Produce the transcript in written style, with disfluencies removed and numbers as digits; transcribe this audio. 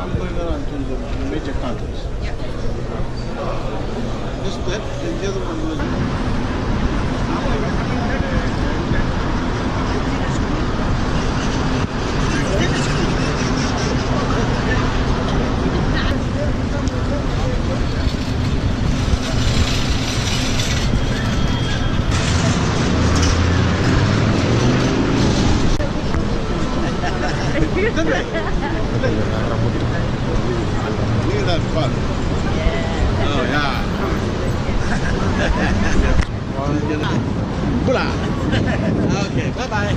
I'm going around to the major countries. Yeah. This that, and the other one was. Look at that fun. Oh yeah. Bula. Okay, bye bye.